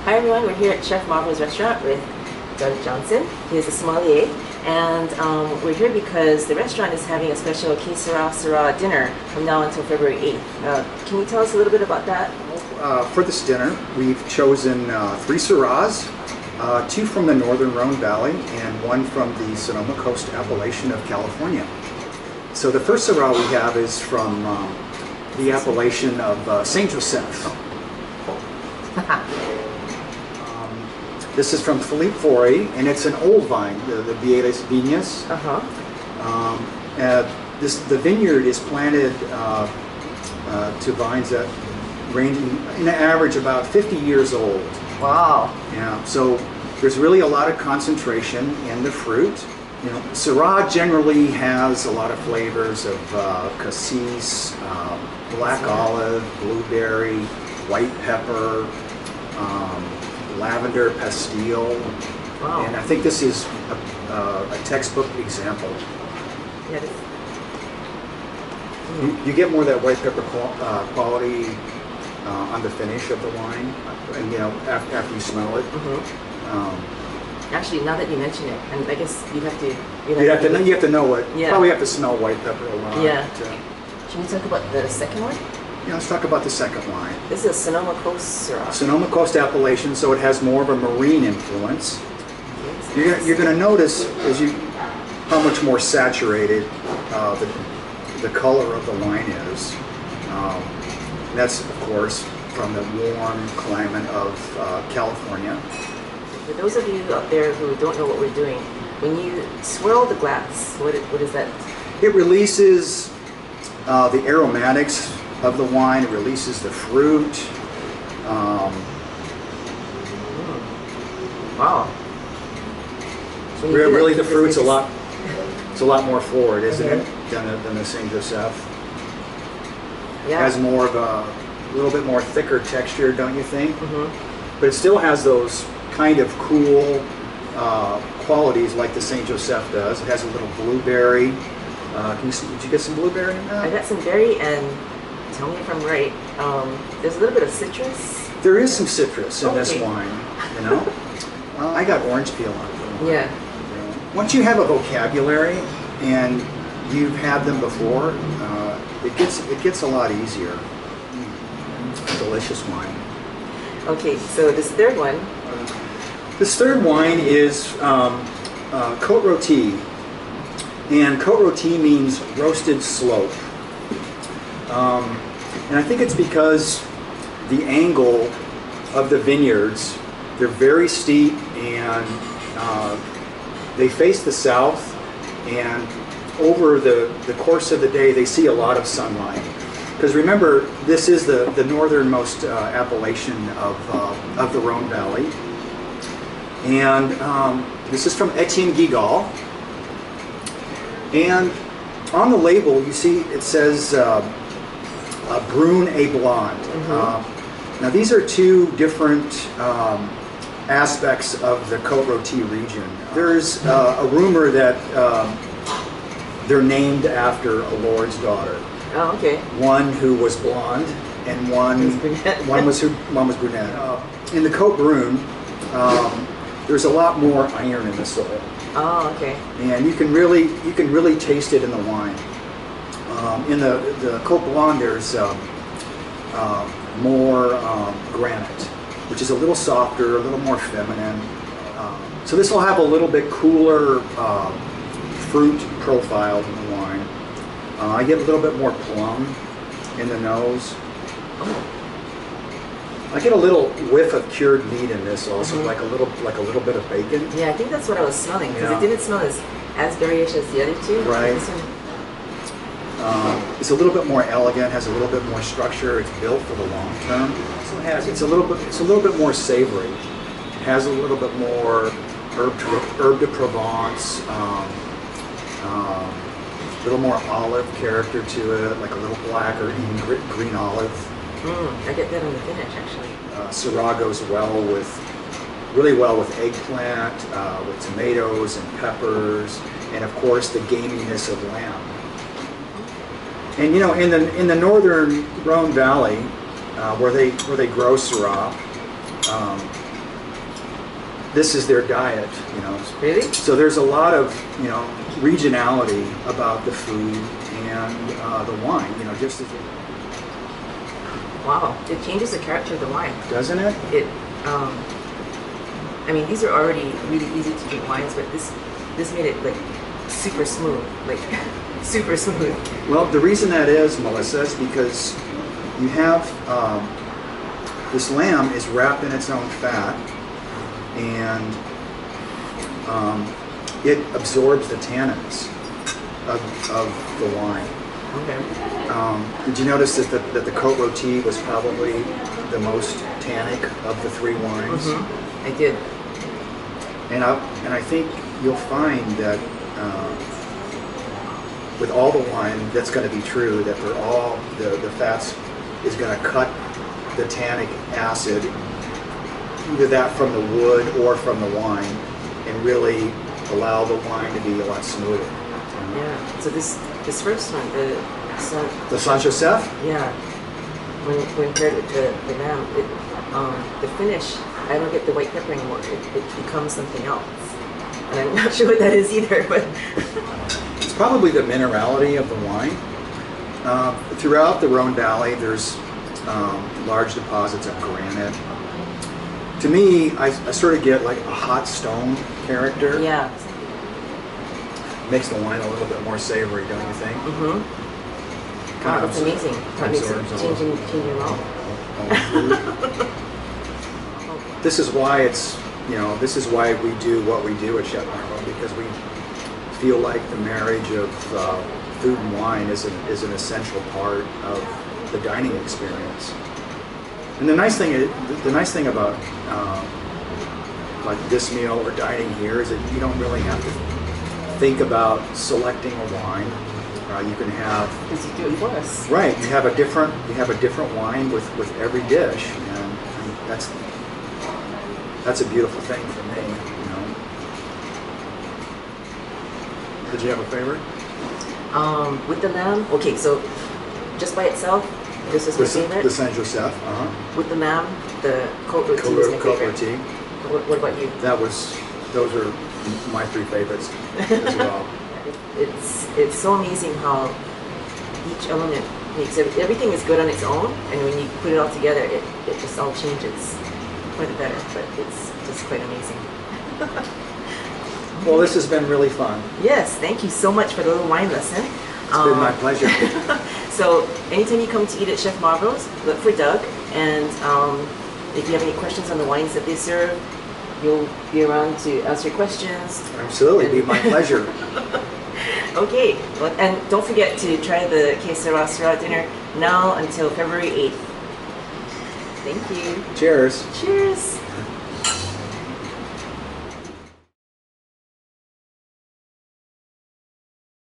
Hi everyone, we're here at Chef Mavro's restaurant with Doug Johnson. He is a sommelier, and we're here because the restaurant is having a special Que Syrah Syrah dinner from now until February 8th. Can you tell us a little bit about that? For this dinner, we've chosen 3 Syrahs, 2 from the Northern Rhone Valley and 1 from the Sonoma Coast appellation of California. So the first Syrah we have is from the appellation of Saint Joseph. This is from Philippe Fauré, and it's an old vine, the Viejas Viñas. The vineyard is planted to vines that range in an average about 50 years old. Wow. Yeah, so there's really a lot of concentration in the fruit. You know, Syrah generally has a lot of flavors of cassis, black olive, blueberry, white pepper, lavender, pastille. Wow. And I think this is a textbook example. Yeah, you get more of that white pepper quality on the finish of the wine, and after you smell it. Actually, now that you mention it, and I guess you have to know what. Yeah. Probably have to smell white pepper a lot. Yeah. Can we talk about the second one? Yeah, let's talk about the second wine. This is Sonoma Coast Syrah. Sonoma Coast appellation, so it has more of a marine influence. You're going to notice how much more saturated the color of the wine is. That's, of course, from the warm climate of California. For those of you out there who don't know what we're doing, when you swirl the glass, what is that? It releases the aromatics of the wine. It releases the fruit. Wow. So really, the fruit's a lot more forward, isn't it, than the Saint Joseph? Yeah. It has more of a little bit more thicker texture, don't you think? But it still has those kind of cool qualities like the Saint Joseph does. It has a little blueberry. Did you get some blueberry in that? I got some berry, and tell me if I'm right. There's a little bit of citrus. There is some citrus in this wine. You know, I got orange peel on it. Yeah. Once you have a vocabulary and you've had them before, it gets a lot easier. Delicious wine. Okay, so this third one. This third wine is Côte Rôtie, and Côte Rôtie means roasted slope. And I think it's because the angle of the vineyards, they're very steep, and they face the south, and over the course of the day they see a lot of sunlight. Because remember, this is the northernmost appellation of the Rhone Valley. And this is from Etienne Guigal. And on the label, you see it says brune et blonde. Now these are 2 different aspects of the Côte Rôtie region. There's a rumor that they're named after a lord's daughter. Oh, okay. One who was blonde and one was brunette. In the Côte Brune, there's a lot more iron in the soil. Oh, okay. And you can really taste it in the wine. In the Côte Blonde, there's more granite, which is a little softer, a little more feminine. So this will have a little bit cooler fruit profile in the wine. I get a little bit more plum in the nose. I get a little whiff of cured meat in this also, like a little bit of bacon. Yeah, I think that's what I was smelling, because it didn't smell as berryish as the other 2. Right. It's a little bit more elegant, has a little bit more structure. It's built for the long term. It's a little bit more savory. It has a little bit more herb de Provence. A little more olive character to it, like a little black or even green olive. I get that on the finish, actually. Syrah goes really well with eggplant, with tomatoes and peppers, and of course the gaminess of lamb. And you know, in the northern Rhone Valley, where they grow Syrah, this is their diet, you know. Really? So there's a lot of, you know, regionality about the food and the wine, you know, just as it, Wow, it changes the character of the wine. doesn't it? I mean, these are already really easy to drink wines, but this made it like super smooth, like super smooth. Well, the reason that is, Melissa, is because you have this lamb is wrapped in its own fat, and it absorbs the tannins of the wine. Okay. Did you notice that the Côte Rôtie was probably the most tannic of the three wines? Mm-hmm. I did. And I think you'll find that with all the wine, that's going to be true. That they're all the fats is going to cut the tannic acid, either that from the wood or from the wine, and really allow the wine to be a lot smoother. Yeah. So this first one, The Saint Joseph? yeah, when paired with the lamb, the finish, I don't get the white pepper anymore. It becomes something else, and I'm not sure what that is either. But It's probably the minerality of the wine. Throughout the Rhone Valley, there's large deposits of granite. To me, I sort of get like a hot stone character. yeah. Makes the wine a little bit more savory, don't you think? Mm-hmm. Kind Wow, of that's amazing. That makes it absorbs change your mouth. This is why it's, you know, this is why we do what we do at Chef Mavro, because we feel like the marriage of food and wine is an essential part of the dining experience. And the nice thing about like this meal or dining here is that you don't really have to think about selecting a wine. You can have, Because you do it for us. right. You have a different wine with every dish, and that's a beautiful thing for me. You know. Did you have a favorite? With the lamb, okay. So just by itself, this is my favorite. The Saint Joseph. With the lamb, the Côte Rôtie is my Côte favorite. Rôtie. What about you? Those are my three favorites as well. It's so amazing how each element makes everything is good on its own, and when you put it all together, it just all changes for the better. But it's just quite amazing. Well, this has been really fun. Yes, thank you so much for the little wine lesson. It's been my pleasure. So anytime you come to eat at Chef Mavro's, look for Doug, and if you have any questions on the wines that they serve, you'll be around to answer questions. Absolutely, it'd be my pleasure. Okay, well, and don't forget to try the Que Syrah Syrah dinner now until February 8th. Thank you. Cheers. Cheers.